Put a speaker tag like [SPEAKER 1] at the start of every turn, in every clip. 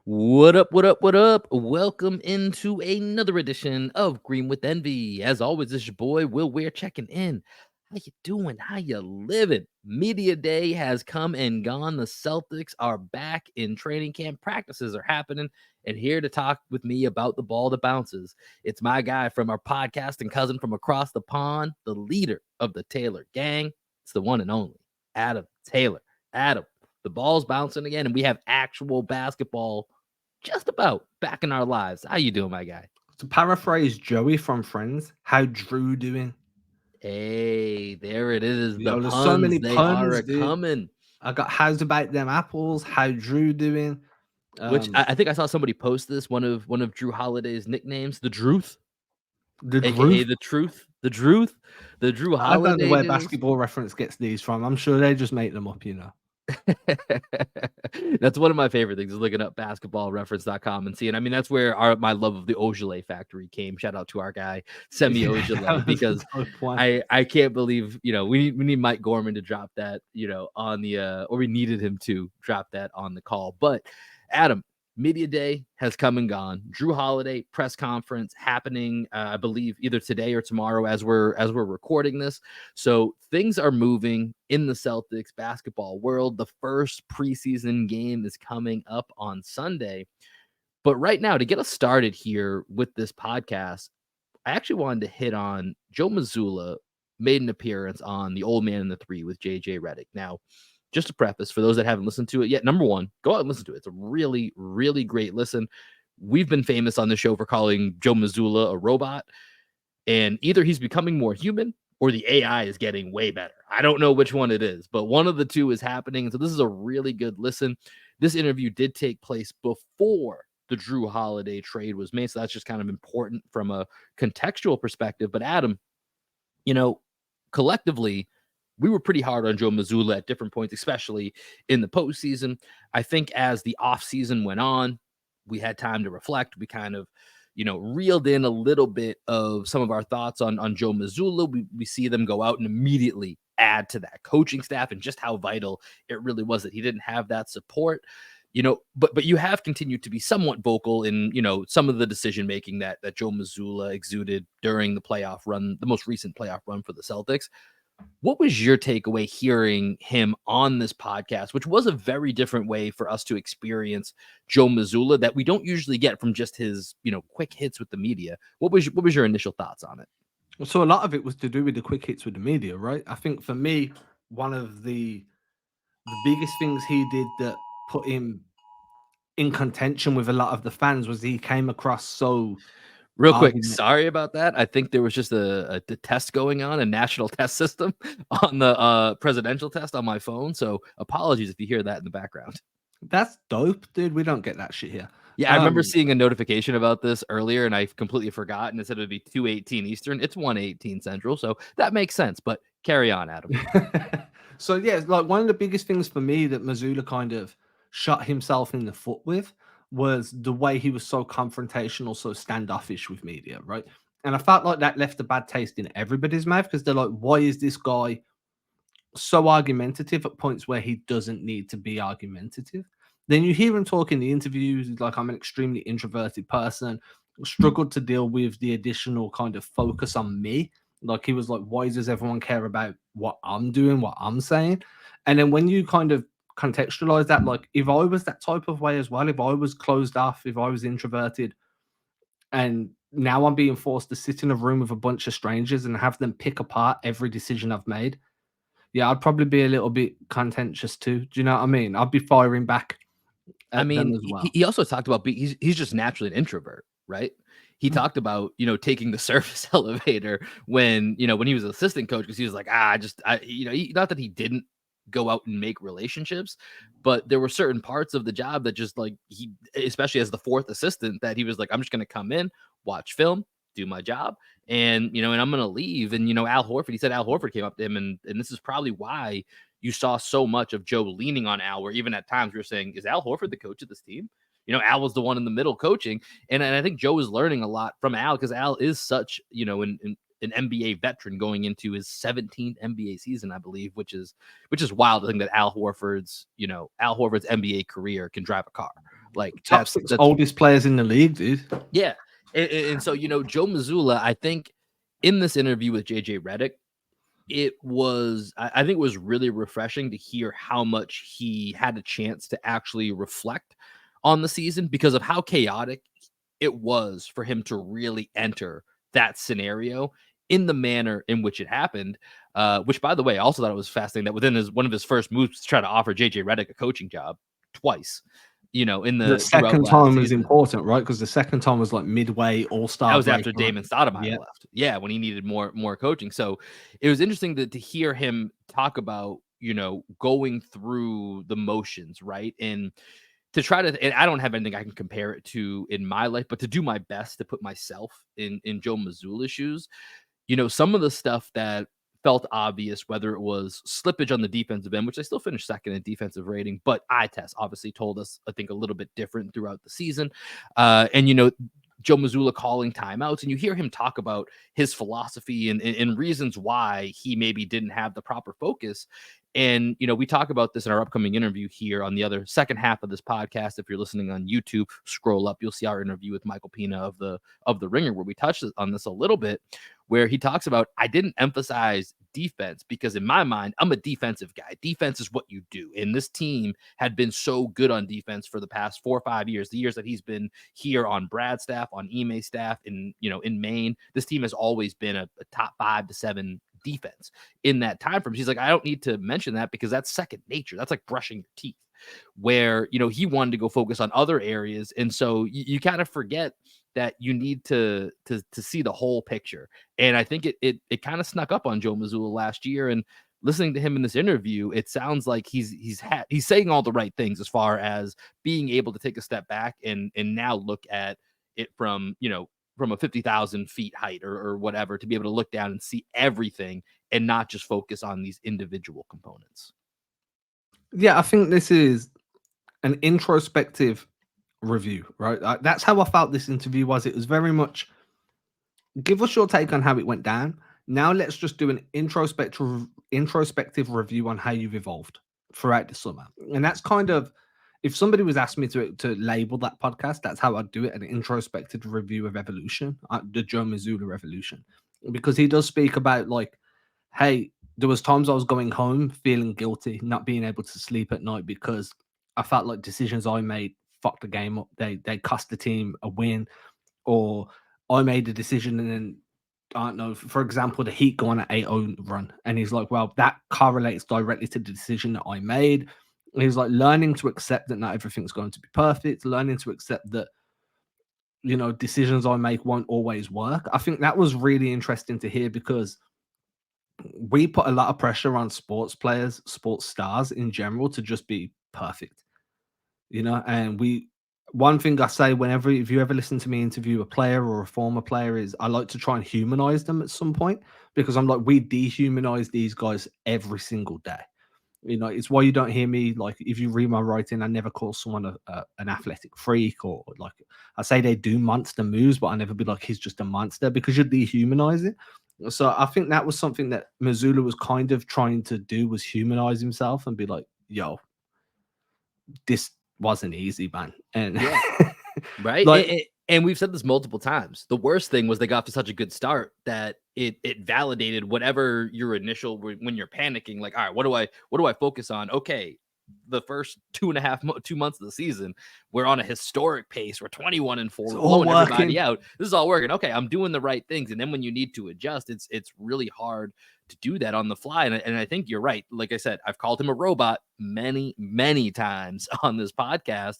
[SPEAKER 1] What up, what up, what up? Welcome into another edition of Green with Envy. As always, this is your boy, Will Weir, checking in. How you doing? How you living? Media day has come and gone. The Celtics are back in training camp. Practices are happening. And here to talk with me about the ball that bounces, it's my guy from our podcast and cousin from across the pond, the leader of the Taylor gang. It's the one and only Adam Taylor. Adam, the ball's bouncing again, and we have actual basketball just about back in our lives. How you doing, my guy?
[SPEAKER 2] To paraphrase Joey from Friends, how Drew doing?
[SPEAKER 1] Hey, there it is. The
[SPEAKER 2] There's so
[SPEAKER 1] puns,
[SPEAKER 2] many
[SPEAKER 1] they are
[SPEAKER 2] puns,
[SPEAKER 1] a
[SPEAKER 2] dude.
[SPEAKER 1] coming.
[SPEAKER 2] I got how's about them apples? How Drew doing?
[SPEAKER 1] Which
[SPEAKER 2] Um,
[SPEAKER 1] I think I saw somebody post this. One of Drew Holiday's nicknames, the Druth,
[SPEAKER 2] the
[SPEAKER 1] aka
[SPEAKER 2] Drew.
[SPEAKER 1] the Truth, the Druth, the Drew
[SPEAKER 2] I don't know
[SPEAKER 1] Holiday
[SPEAKER 2] where
[SPEAKER 1] news.
[SPEAKER 2] Basketball Reference gets these from. I'm sure they just make them up.
[SPEAKER 1] That's one of my favorite things is looking up basketballreference.com and seeing. I mean, that's where my love of the Ogilvy factory came. Shout out to our guy Semi
[SPEAKER 2] Yeah,
[SPEAKER 1] Ogilvy
[SPEAKER 2] that was a
[SPEAKER 1] because
[SPEAKER 2] dope one.
[SPEAKER 1] I can't believe we need Mike Gorman to drop that on the or we needed him to drop that on the call. But Adam, media day has come and gone. Drew Holiday press conference happening, I believe either today or tomorrow as we're recording this. So things are moving in the Celtics basketball world. The first preseason game is coming up on Sunday. But right now, to get us started here with this podcast, I actually wanted to hit on Joe Mazzulla made an appearance on The Old Man and the Three with JJ Redick. Now, just to preface, for those that haven't listened to it yet, number one, go out and listen to it. It's a really, really great listen. We've been famous on the show for calling Joe Mazzulla a robot, and either he's becoming more human or the AI is getting way better. I don't know which one it is, but one of the two is happening. So this is a really good listen. This interview did take place before the Drew Holiday trade was made. So that's just kind of important from a contextual perspective. But Adam, you know, collectively, we were pretty hard on Joe Mazzulla at different points, especially in the postseason. I think as the offseason went on, we had time to reflect. We kind of, reeled in a little bit of some of our thoughts on Joe Mazzulla. We see them go out and immediately add to that coaching staff and just how vital it really was that he didn't have that support. But you have continued to be somewhat vocal in some of the decision making that Joe Mazzulla exuded during the playoff run, the most recent playoff run for the Celtics. What was your takeaway hearing him on this podcast, which was a very different way for us to experience Joe Mazzulla that we don't usually get from just his quick hits with the media? What was your initial thoughts on it?
[SPEAKER 2] So a lot of it was to do with the quick hits with the media, right? I think for me, one of the biggest things he did that put him in contention with a lot of the fans was he came across so
[SPEAKER 1] Real quick,
[SPEAKER 2] argument.
[SPEAKER 1] sorry about that. I think there was just a test going on, a national test system on the presidential test on my phone. So apologies if you hear that in the background.
[SPEAKER 2] That's dope, dude. We don't get that shit here.
[SPEAKER 1] Yeah, I remember seeing a notification about this earlier, and I completely forgot, and it said it would be 2:18 Eastern. It's 1:18 Central, so that makes sense. But carry on, Adam.
[SPEAKER 2] So yeah, like one of the biggest things for me that Missoula kind of shot himself in the foot with was the way he was so confrontational, so standoffish with media, right? And I felt like that left a bad taste in everybody's mouth because they're like, why is this guy so argumentative at points where he doesn't need to be argumentative? Then you hear him talk in the interviews, he's like, I'm an extremely introverted person, struggled to deal with the additional kind of focus on me. Like he was like, why does everyone care about what I'm doing, what I'm saying? And then when you kind of contextualize that, like if I was that type of way as well, if I was closed off, if I was introverted, and now I'm being forced to sit in a room with a bunch of strangers and have them pick apart every decision I've made, yeah, I'd probably be a little bit contentious too. Do you know what I mean? I'd be firing back
[SPEAKER 1] I
[SPEAKER 2] at them
[SPEAKER 1] mean,
[SPEAKER 2] as
[SPEAKER 1] he,
[SPEAKER 2] well.
[SPEAKER 1] he also talked about he's just naturally an introvert, right? He
[SPEAKER 2] Mm.
[SPEAKER 1] talked about taking the service elevator when he was an assistant coach because he was like not that he didn't go out and make relationships, but there were certain parts of the job that just like he, especially as the fourth assistant, that he was like, I'm just gonna come in, watch film, do my job, and I'm gonna leave. And Al Horford, he said Al Horford came up to him, and this is probably why you saw so much of Joe leaning on Al, where even at times we were saying, is Al Horford the coach of this team? Al was the one in the middle coaching. And I think Joe is learning a lot from Al because Al is such, an NBA veteran going into his 17th NBA season, I believe, which is wild to think that Al Horford's NBA career can drive a car. Like
[SPEAKER 2] Top six oldest players in the league, dude.
[SPEAKER 1] yeah. And so, Joe Mazzulla, I think in this interview with JJ Redick, I think it was really refreshing to hear how much he had a chance to actually reflect on the season because of how chaotic it was for him to really enter that scenario in the manner in which it happened. Which, by the way, I also thought it was fascinating that within one of his first moves to try to offer JJ Redick a coaching job twice,
[SPEAKER 2] The
[SPEAKER 1] throughout
[SPEAKER 2] second
[SPEAKER 1] last
[SPEAKER 2] time was
[SPEAKER 1] season.
[SPEAKER 2] important, right? Because the second time was like midway
[SPEAKER 1] That
[SPEAKER 2] All-Star
[SPEAKER 1] was
[SPEAKER 2] break.
[SPEAKER 1] after Damon Stoudemire left. Yeah, when he needed more coaching. So it was interesting to hear him talk about, going through the motions, right? And to try to, and I don't have anything I can compare it to in my life, but to do my best to put myself in Joe Mazzulla's shoes, some of the stuff that felt obvious, whether it was slippage on the defensive end, which I still finished second in defensive rating, but eye test obviously told us, I think, a little bit different throughout the season. And, Joe Mazzulla calling timeouts, and you hear him talk about his philosophy and reasons why he maybe didn't have the proper focus. And, we talk about this in our upcoming interview here on the other second half of this podcast. If you're listening on YouTube, scroll up, you'll see our interview with Michael Pina of the Ringer, where we touched on this a little bit, where he talks about, I didn't emphasize defense because in my mind, I'm a defensive guy. Defense is what you do. And this team had been so good on defense for the past 4 or 5 years, the years that he's been here on Brad's staff, on Ime's staff, in Maine. This team has always been a top 5 to 7 defense in that time frame. He's like, I don't need to mention that because that's second nature. That's like brushing your teeth. Where he wanted to go focus on other areas, and so you kind of forget that you need to see the whole picture. And I think it kind of snuck up on Joe Mazzulla last year. And listening to him in this interview, it sounds like he's saying all the right things as far as being able to take a step back and now look at it from from a 50,000 feet height or whatever, to be able to look down and see everything and not just focus on these individual components.
[SPEAKER 2] Yeah, I think this is an introspective review, right? That's how I felt this interview was. It was very much, give us your take on how it went down. Now let's just do an introspective review on how you've evolved throughout the summer. And that's kind of, if somebody was asking me to label that podcast, that's how I'd do it: an introspective review of evolution, the Joe Mazzulla evolution, because he does speak about, like, hey, there was times I was going home feeling guilty, not being able to sleep at night because I felt like decisions I made fucked the game up. They cost the team a win, or I made a decision and then, I don't know, for example, the Heat go on an 8-0 run. And he's like, well, that correlates directly to the decision that I made. And he's like, learning to accept that not everything's going to be perfect, learning to accept that, decisions I make won't always work. I think that was really interesting to hear because we put a lot of pressure on sports players, sports stars in general, to just be perfect, and one thing I say whenever, if you ever listen to me interview a player or a former player, is I like to try and humanize them at some point, because I'm like, we dehumanize these guys every single day. It's why you don't hear me, like, if you read my writing, I never call someone an athletic freak, or like, I say they do monster moves, but I never be like, he's just a monster, because you're dehumanizing. So I think that was something that Mazzulla was kind of trying to do, was humanize himself and be like, yo, this wasn't easy, man. And
[SPEAKER 1] Yeah. Right.
[SPEAKER 2] like,
[SPEAKER 1] And we've said this multiple times. The worst thing was they got to such a good start that it validated whatever your initial, when you're panicking, like, all right, what do I focus on? Okay, the first 2 months of the season, we're on a historic pace. We're 21-4,
[SPEAKER 2] it's
[SPEAKER 1] we're
[SPEAKER 2] all
[SPEAKER 1] blowing everybody
[SPEAKER 2] working.
[SPEAKER 1] out. This is all working. Okay, I'm doing the right things. And then when you need to adjust, it's really hard to do that on the fly. And I think you're right. Like I said, I've called him a robot many times on this podcast.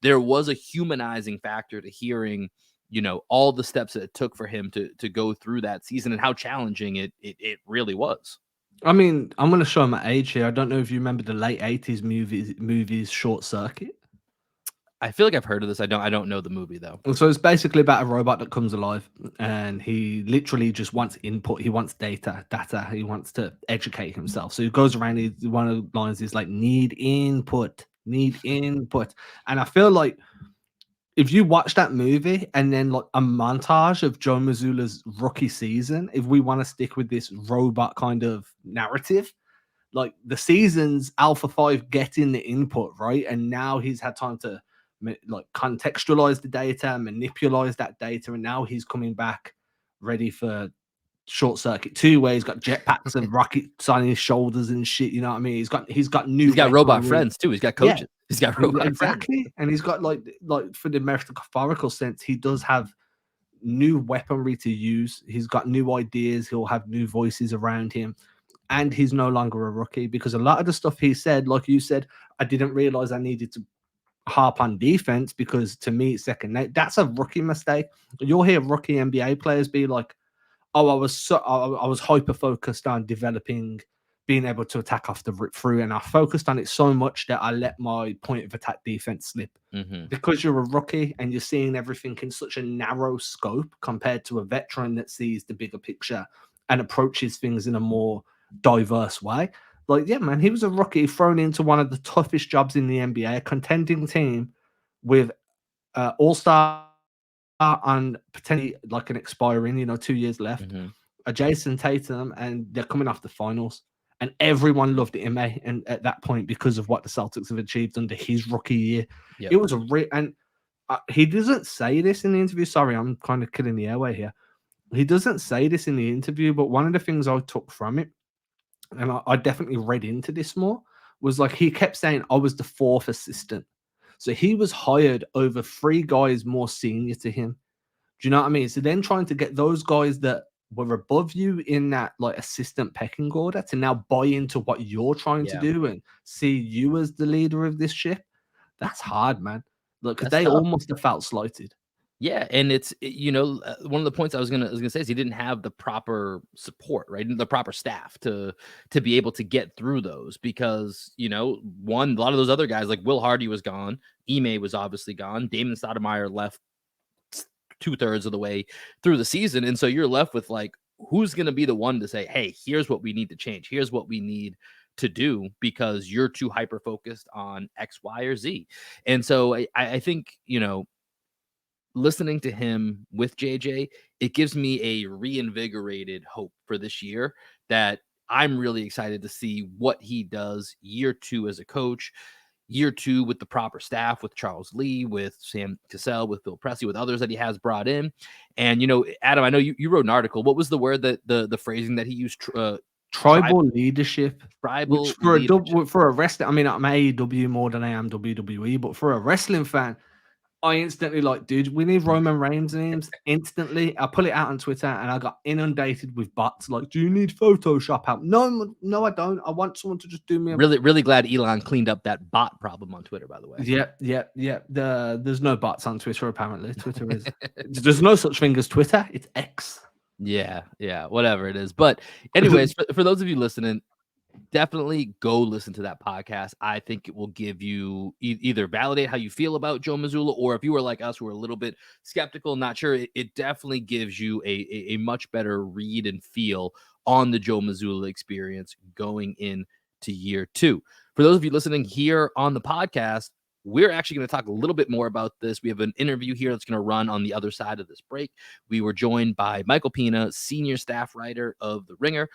[SPEAKER 1] There was a humanizing factor to hearing, all the steps that it took for him to go through that season and how challenging it really was.
[SPEAKER 2] I mean, I'm going to show my age here. I don't know if you remember the late 80s movies Short Circuit.
[SPEAKER 1] I feel like I've heard of this. I don't know the movie though.
[SPEAKER 2] And so it's basically about a robot that comes alive, and he literally just wants input. He wants data. He wants to educate himself. So he goes around. One of the lines is like, need input. And I feel like if you watch that movie and then like a montage of Joe Mazzulla's rookie season, if we want to stick with this robot kind of narrative, like the seasons Alpha 5 getting the input, right? And now he's had time to like contextualize the data, manipulate that data, and now he's coming back ready for Short Circuit 2, where he's got jetpacks and rockets on his shoulders and shit. You know what I mean? He's got new
[SPEAKER 1] He's got robot
[SPEAKER 2] weaponry.
[SPEAKER 1] friends too. He's got
[SPEAKER 2] Yeah,
[SPEAKER 1] coaches. He's got robot friends.
[SPEAKER 2] exactly. And he's got like for the metaphorical sense, he does have new weaponry to use. He's got new ideas. He'll have new voices around him. And he's no longer a rookie, because a lot of the stuff he said, like you said, I didn't realize I needed to harp on defense because to me it's second nature. That's a rookie mistake. You'll hear rookie NBA players be like, "Oh, I was hyper focused on developing, being able to attack off the rip through, and I focused on it so much that I let my point of attack defense slip."
[SPEAKER 1] Mm-hmm.
[SPEAKER 2] Because you're a rookie and you're seeing everything in such a narrow scope compared to a veteran that sees the bigger picture and approaches things in a more diverse way. Like, yeah, man, he was a rookie thrown into one of the toughest jobs in the NBA, a contending team with all-star and potentially like an expiring, 2 years left,
[SPEAKER 1] Mm-hmm.
[SPEAKER 2] a Jason Tatum, and they're coming off the finals. And everyone loved Ime and at that point because of what the Celtics have achieved under his rookie year.
[SPEAKER 1] Yep.
[SPEAKER 2] It was and he doesn't say this in the interview. Sorry, I'm kind of killing the airway here. He doesn't say this in the interview, but one of the things I took from it, and I definitely read into this more, was like he kept saying, I was the fourth assistant. So he was hired over three guys more senior to him. Do you know what I mean? So then trying to get those guys that were above you in that like assistant pecking order to now buy into what you're trying to
[SPEAKER 1] Yeah.
[SPEAKER 2] do and see you as the leader of this ship, that's hard, man. Look, because
[SPEAKER 1] That's
[SPEAKER 2] they
[SPEAKER 1] tough.
[SPEAKER 2] almost have felt slighted.
[SPEAKER 1] Yeah, and one of the points I was gonna say is he didn't have the proper support, right? The proper staff to be able to get through those because one, a lot of those other guys like Will Hardy was gone, Ime was obviously gone, Damon Stoudemire left 2/3 of the way through the season, and so you're left with like who's gonna be the one to say, hey, here's what we need to change, here's what we need to do because you're too hyper focused on X, Y, or Z. And so I think listening to him with JJ, it gives me a reinvigorated hope for this year that I'm really excited to see what he does year 2 as a coach, year 2 with the proper staff, with Charles Lee, with Sam Cassell, with Bill Pressey, with others that he has brought in. And, Adam, I know you wrote an article. What was the word that the phrasing that he used?
[SPEAKER 2] Tribal leadership, which
[SPEAKER 1] Tribal
[SPEAKER 2] for
[SPEAKER 1] leadership.
[SPEAKER 2] for a wrestling, I mean, I'm AEW more than I am WWE, but for a wrestling fan, I instantly like, dude, we need Roman Reigns names instantly. I put it out on Twitter and I got inundated with bots like, do you need Photoshop help? No, I don't. I want someone to just do me a
[SPEAKER 1] Really, really glad Elon cleaned up that bot problem on Twitter, by the way.
[SPEAKER 2] yeah. There's no bots on Twitter, apparently. Twitter is there's no such thing as Twitter, it's X.
[SPEAKER 1] Yeah, whatever it is. But anyways, for those of you listening, definitely go listen to that podcast. I think it will give you either validate how you feel about Joe Mazzulla, or if you were like us, who are a little bit skeptical, not sure, it definitely gives you a much better read and feel on the Joe Mazzulla experience going into year 2. For those of you listening here on the podcast, we're actually going to talk a little bit more about this. We have an interview here that's going to run on the other side of this break. We were joined by Michael Pina, senior staff writer of The Ringer.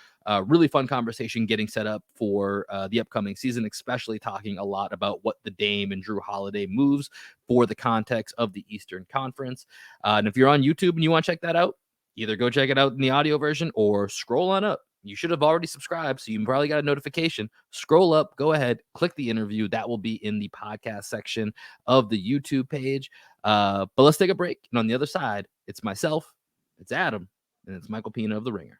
[SPEAKER 1] Really fun conversation getting set up for the upcoming season, especially talking a lot about what the Dame and Drew Holiday moves for the context of the Eastern Conference. And if you're on YouTube and you want to check that out, either go check it out in the audio version or scroll on up. You should have already subscribed, so you probably got a notification. Scroll up, go ahead, click the interview. That will be in the podcast section of the YouTube page. But let's take a break. And on the other side, it's myself, it's Adam, and it's Michael Pina of The Ringer.